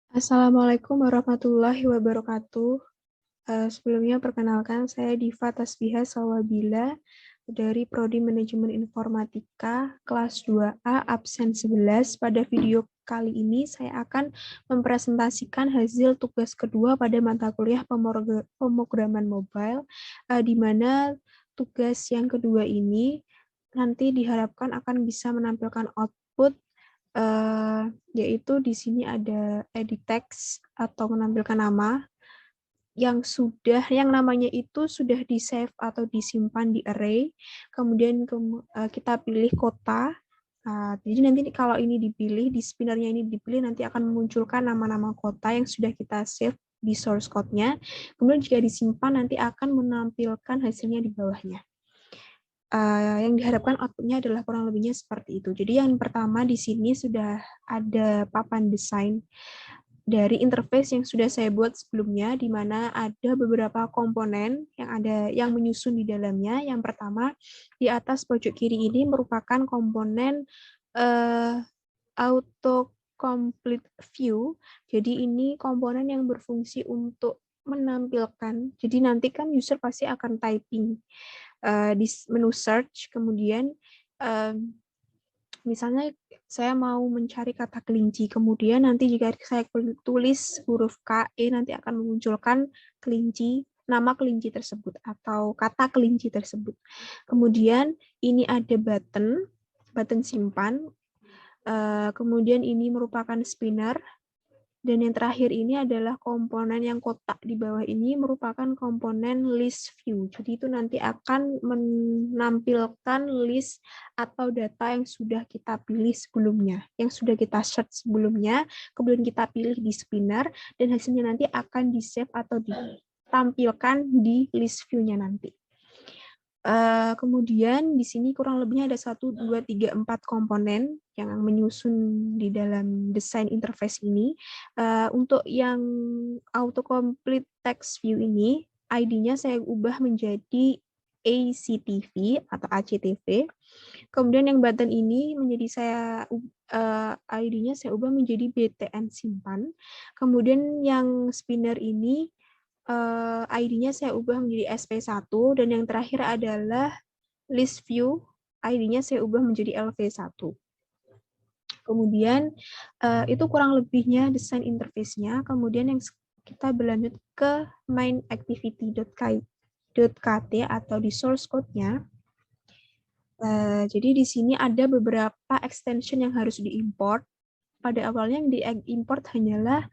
Assalamualaikum warahmatullahi wabarakatuh. Sebelumnya perkenalkan saya Diva Tasbiha Sawabila dari Prodi Manajemen Informatika kelas 2A absen 11. Pada video kali ini saya akan mempresentasikan hasil tugas kedua pada mata kuliah pemrograman mobile, di mana tugas yang kedua ini nanti diharapkan akan bisa menampilkan output, yaitu di sini ada edit text atau menampilkan nama yang namanya itu sudah di-save atau disimpan di array, kemudian kita pilih kota. Jadi nanti kalau ini dipilih, di spinnernya ini dipilih, nanti akan memunculkan nama-nama kota yang sudah kita save di source code-nya. Kemudian jika disimpan, nanti akan menampilkan hasilnya di bawahnya. Yang diharapkan output-nya adalah kurang lebihnya seperti itu. Jadi yang pertama di sini sudah ada papan desain dari interface yang sudah saya buat sebelumnya, di mana ada beberapa komponen yang menyusun di dalamnya. Yang pertama, di atas pojok kiri ini merupakan komponen auto complete view. Jadi ini komponen yang berfungsi untuk menampilkan. Jadi nanti kan user pasti akan typing di menu search, kemudian misalnya saya mau mencari kata kelinci, kemudian nanti jika saya tulis huruf KE nanti akan memunculkan kelinci, nama kelinci tersebut atau kata kelinci tersebut. Kemudian ini ada button simpan, kemudian ini merupakan spinner. Dan yang terakhir ini adalah komponen yang kotak di bawah ini merupakan komponen list view. Jadi itu nanti akan menampilkan list atau data yang sudah kita pilih sebelumnya, yang sudah kita search sebelumnya, kemudian kita pilih di spinner, dan hasilnya nanti akan di-save atau ditampilkan di list view-nya nanti. Kemudian di sini kurang lebihnya ada 1, 2, 3, 4 komponen yang menyusun di dalam desain interface ini. Untuk yang autocomplete text view ini, ID-nya saya ubah menjadi ACTV atau ACTV. Kemudian yang button ini ID-nya saya ubah menjadi BTN simpan. Kemudian yang spinner ini ID-nya saya ubah menjadi SP1, dan yang terakhir adalah list view, ID-nya saya ubah menjadi LV1. Kemudian itu kurang lebihnya desain interface-nya. Kemudian yang kita berlanjut ke main activity.kt atau di source code-nya. Jadi di sini ada beberapa extension yang harus diimport. Pada awalnya yang diimport hanyalah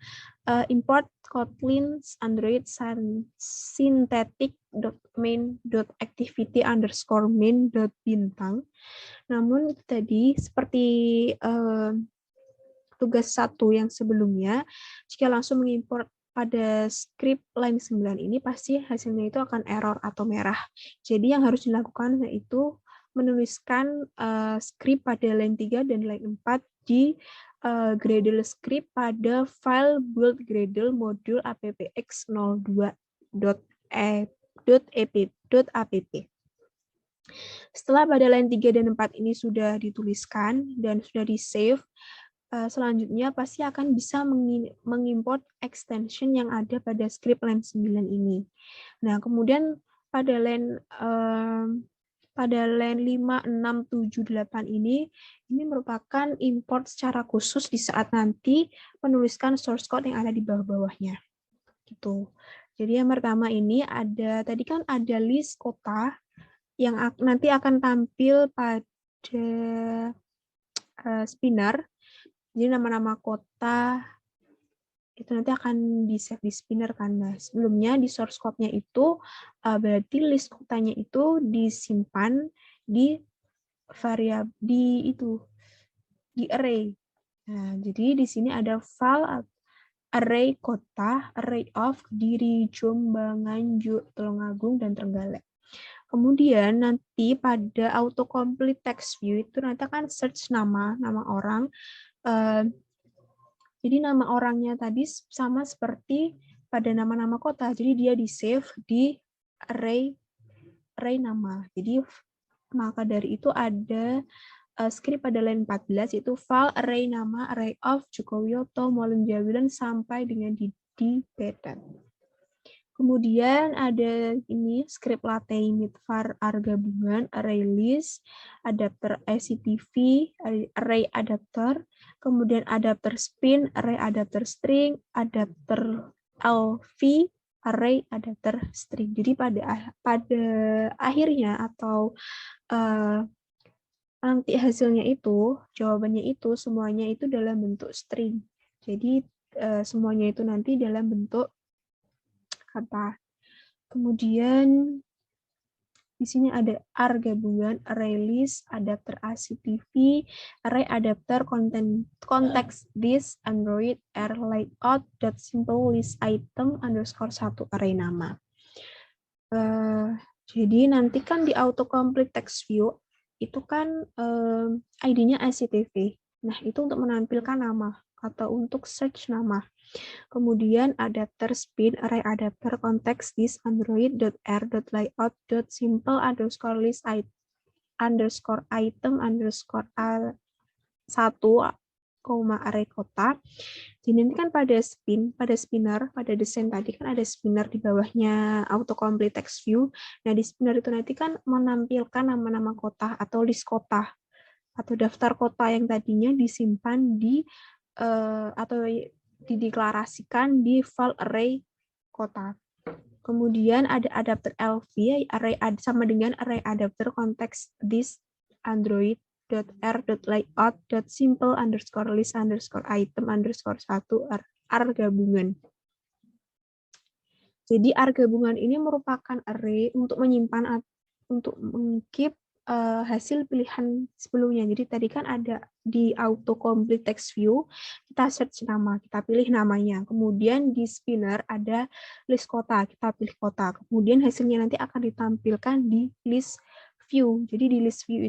import Kotlin's Android synthetic.main.activity_main.bintang. Namun tadi seperti tugas 1 yang sebelumnya, jika langsung mengimport pada script line 9 ini pasti hasilnya itu akan error atau merah. Jadi yang harus dilakukan yaitu menuliskan script pada line 3 dan line 4 di Gradle script pada file build Gradle modul appx02.app. Setelah pada line 3 dan 4 ini sudah dituliskan dan sudah di-save, selanjutnya pasti akan bisa mengimport extension yang ada pada script line 9 ini. Nah, kemudian pada line 5, 6, 7, 8 ini merupakan import secara khusus di saat nanti menuliskan source code yang ada di bawah-bawahnya. Gitu. Jadi yang pertama ini tadi kan ada list kota yang nanti akan tampil pada spinner. Jadi nama-nama kota itu nanti akan di-save di spinner kan. Nah, sebelumnya di source code-nya itu berarti list kotanya itu disimpan di variabel di array. Nah, jadi di sini ada file array kota, array of Kediri, Jombang, Nganjuk, Tulungagung, dan Trenggalek. Kemudian nanti pada autocomplete text view itu nanti akan search nama orang. Jadi nama orangnya tadi sama seperti pada nama-nama kota. Jadi dia di-save di array nama. Jadi maka dari itu ada script pada line 14 itu file array nama array of Joko Wiyoto Molen Jawilan sampai dengan Didi Petet. Kemudian ada ini script latte var ar gabungan, array list, adapter ICTV, array adapter, kemudian adapter spin, array adapter string, adapter LV, array adapter string. Jadi pada akhirnya atau nanti hasilnya itu, jawabannya itu semuanya itu dalam bentuk string. Jadi semuanya itu nanti dalam bentuk kata. Kemudian di sini ada AR gabungan, array list, adapter ACTV, array adapter context this Android R layout dot simple list item underscore 1 array nama. Jadi nanti kan di autocomplete text view itu kan ID-nya ACTV. Nah, itu untuk menampilkan nama atau untuk search nama. Kemudian adapter spin array adapter context this android.r.layout.simple underscore list underscore item underscore a1 array kota. Jadi nanti kan pada spinner, pada desain tadi kan ada spinner di bawahnya autocomplete text view. Nah di spinner itu nanti kan menampilkan nama-nama kota atau list kota atau daftar kota yang tadinya disimpan di atau dideklarasikan di file array kota. Kemudian ada adapter LV, array sama dengan array adapter context this android.r.layout.simple underscore list underscore item underscore 1 r gabungan. Jadi R gabungan ini merupakan array untuk menyimpan, untuk mengkeep hasil pilihan sebelumnya. Jadi tadi kan ada di autocomplete text view, kita search nama, kita pilih namanya. Kemudian di spinner ada list kota, kita pilih kota. Kemudian hasilnya nanti akan ditampilkan di list view. Jadi di list view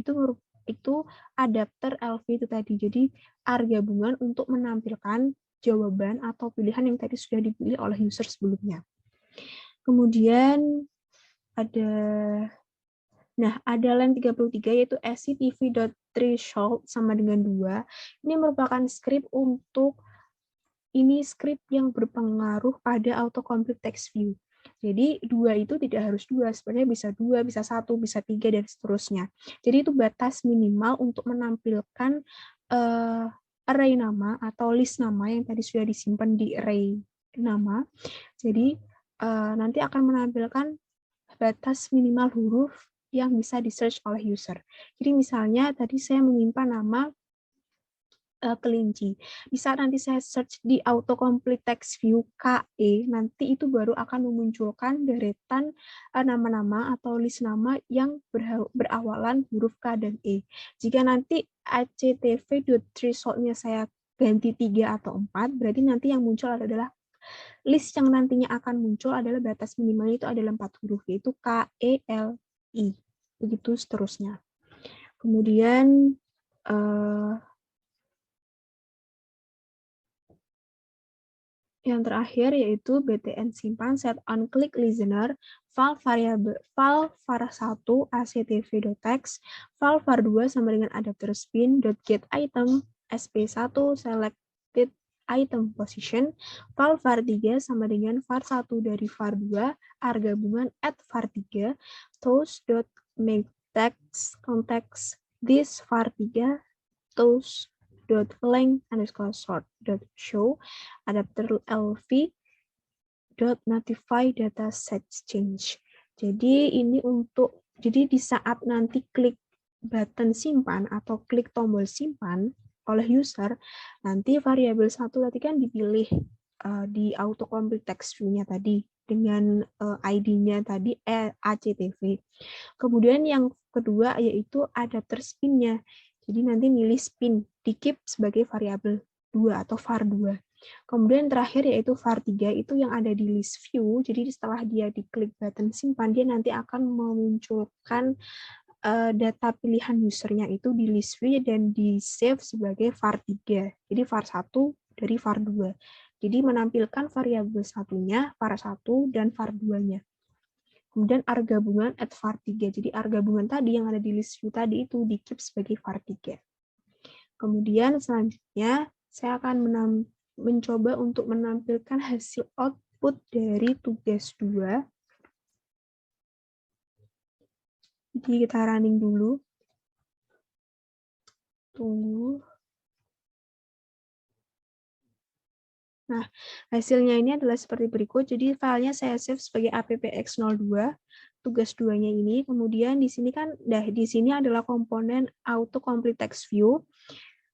itu adapter LV itu tadi. Jadi R gabungan untuk menampilkan jawaban atau pilihan yang tadi sudah dipilih oleh user sebelumnya. Kemudian ada line 33 yaitu sctv.threshold sama dengan 2. Ini merupakan script script yang berpengaruh pada autocomplete text view. Jadi 2 itu tidak harus 2, sebenarnya bisa 2, bisa 1, bisa 3 dan seterusnya. Jadi itu batas minimal untuk menampilkan array nama atau list nama yang tadi sudah disimpan di array nama. Jadi nanti akan menampilkan batas minimal huruf yang bisa di-search oleh user. Jadi misalnya tadi saya menyimpan nama kelinci. Di saat nanti saya search di autocomplete text view KE, nanti itu baru akan memunculkan deretan nama-nama atau list nama yang berawalan huruf K dan E. Jika nanti actv.threshold-nya saya ganti 3 atau 4, berarti nanti yang muncul adalah list yang nantinya akan muncul adalah batas minimalnya itu adalah 4 huruf, yaitu K, E, L, I. Begitu seterusnya. Kemudian yang terakhir yaitu btn simpan set on click listener file variable file var1 actv.text file var2 sama dengan adapter spin .get item sp1 selected item position file var3 sama dengan var1 dari var2 r gabungan at var3 toast.make text context this var3 toast.length underscore sort show adapter LV notify data set change. Jadi ini jadi di saat nanti klik button simpan atau klik tombol simpan oleh user, nanti variabel 1 tadi kan dipilih di autocomplete text view-nya tadi dengan ID-nya tadi ACTV. Kemudian yang kedua yaitu adapter spin-nya. Jadi nanti milih spin, di-keep sebagai variabel 2 atau var2. Kemudian terakhir yaitu var3 itu yang ada di list view. Jadi setelah dia diklik button simpan, dia nanti akan memunculkan data pilihan usernya itu di list view dan di save sebagai var3. Jadi var1 dari var2. Jadi menampilkan variabel satunya, var1 dan var2-nya. Kemudian R-gabungan at var3. Jadi R-gabungan tadi yang ada di list view tadi itu di keep sebagai var3. Kemudian selanjutnya saya akan mencoba untuk menampilkan hasil output dari tugas 2. Jadi kita running dulu. Tunggu. Nah, hasilnya ini adalah seperti berikut. Jadi filenya saya save sebagai appx02, tugas 2-nya ini. Kemudian di sini kan, di sini adalah komponen auto complete text view.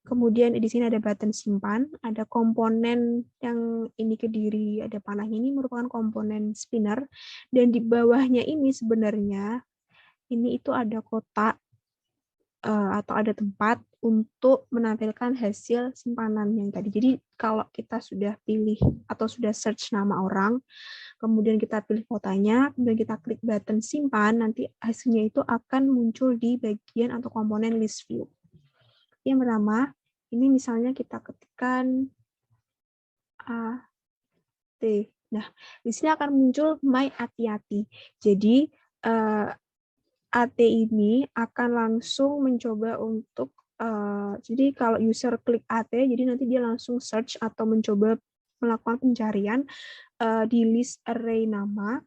Kemudian di sini ada button simpan, ada komponen yang ini Kediri, ada panahnya, ini merupakan komponen spinner. Dan di bawahnya ini sebenarnya, ini itu ada kotak atau ada tempat untuk menampilkan hasil simpanan yang tadi. Jadi kalau kita sudah pilih atau sudah search nama orang, kemudian kita pilih kotanya, kemudian kita klik button simpan, nanti hasilnya itu akan muncul di bagian atau komponen list view. Yang pertama, ini misalnya kita ketikkan AT. Nah, di sini akan muncul my hati-hati. Jadi AT ini akan langsung mencoba untuk jadi kalau user klik AT, jadi nanti dia langsung search atau mencoba melakukan pencarian di list array nama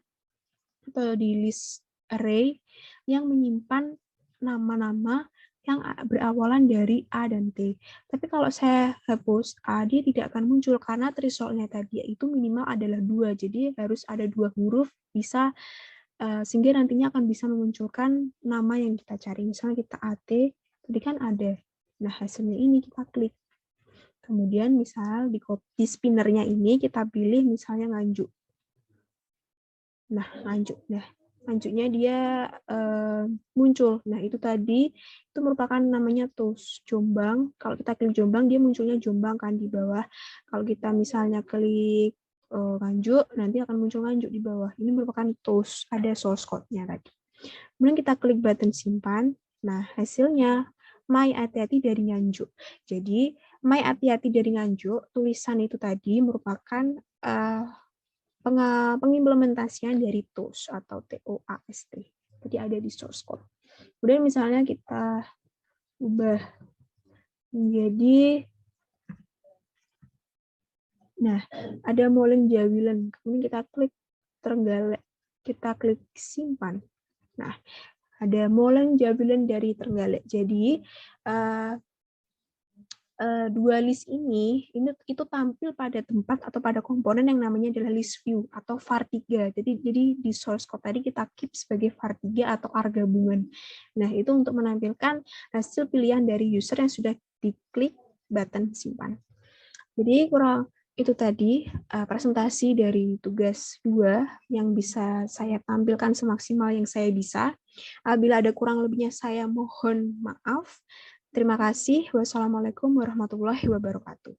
atau di list array yang menyimpan nama-nama yang berawalan dari A dan T. Tapi kalau saya hapus A, dia tidak akan muncul karena threshold-nya tadi itu minimal adalah 2. Jadi harus ada 2 huruf bisa sehingga nantinya akan bisa memunculkan nama yang kita cari. Misalnya kita AT, tadi kan ada. Nah, hasilnya ini kita klik. Kemudian misal di spinnernya ini kita pilih misalnya Nganjuk. Nah, Nganjuk. Nah, Nganjuknya dia muncul. Nah, itu tadi itu merupakan namanya TOS Jombang. Kalau kita klik Jombang, dia munculnya Jombang kan di bawah. Kalau kita misalnya klik Nganjuk, nanti akan muncul Nganjuk di bawah. Ini merupakan TOS, ada source code-nya tadi. Kemudian kita klik button simpan. Nah, hasilnya my hati-hati dari Nganjuk. Jadi, my hati-hati dari Nganjuk, tulisan itu tadi merupakan pengimplementasian dari TOAST atau TOAST. Jadi ada di source code. Kemudian misalnya kita ubah menjadi ada Molen Jawilen. Kemudian kita klik Trenggalek. Kita klik simpan. Nah, ada Molen Jawilen dari Trenggalek. Jadi dua list ini itu tampil pada tempat atau pada komponen yang namanya adalah list view atau var3. Jadi di source code tadi kita keep sebagai var3 atau R-gabungan. Nah, itu untuk menampilkan hasil pilihan dari user yang sudah diklik button simpan. Jadi kurang itu tadi presentasi dari tugas 2 yang bisa saya tampilkan semaksimal yang saya bisa. Bila ada kurang lebihnya saya mohon maaf. Terima kasih. Wassalamualaikum warahmatullahi wabarakatuh.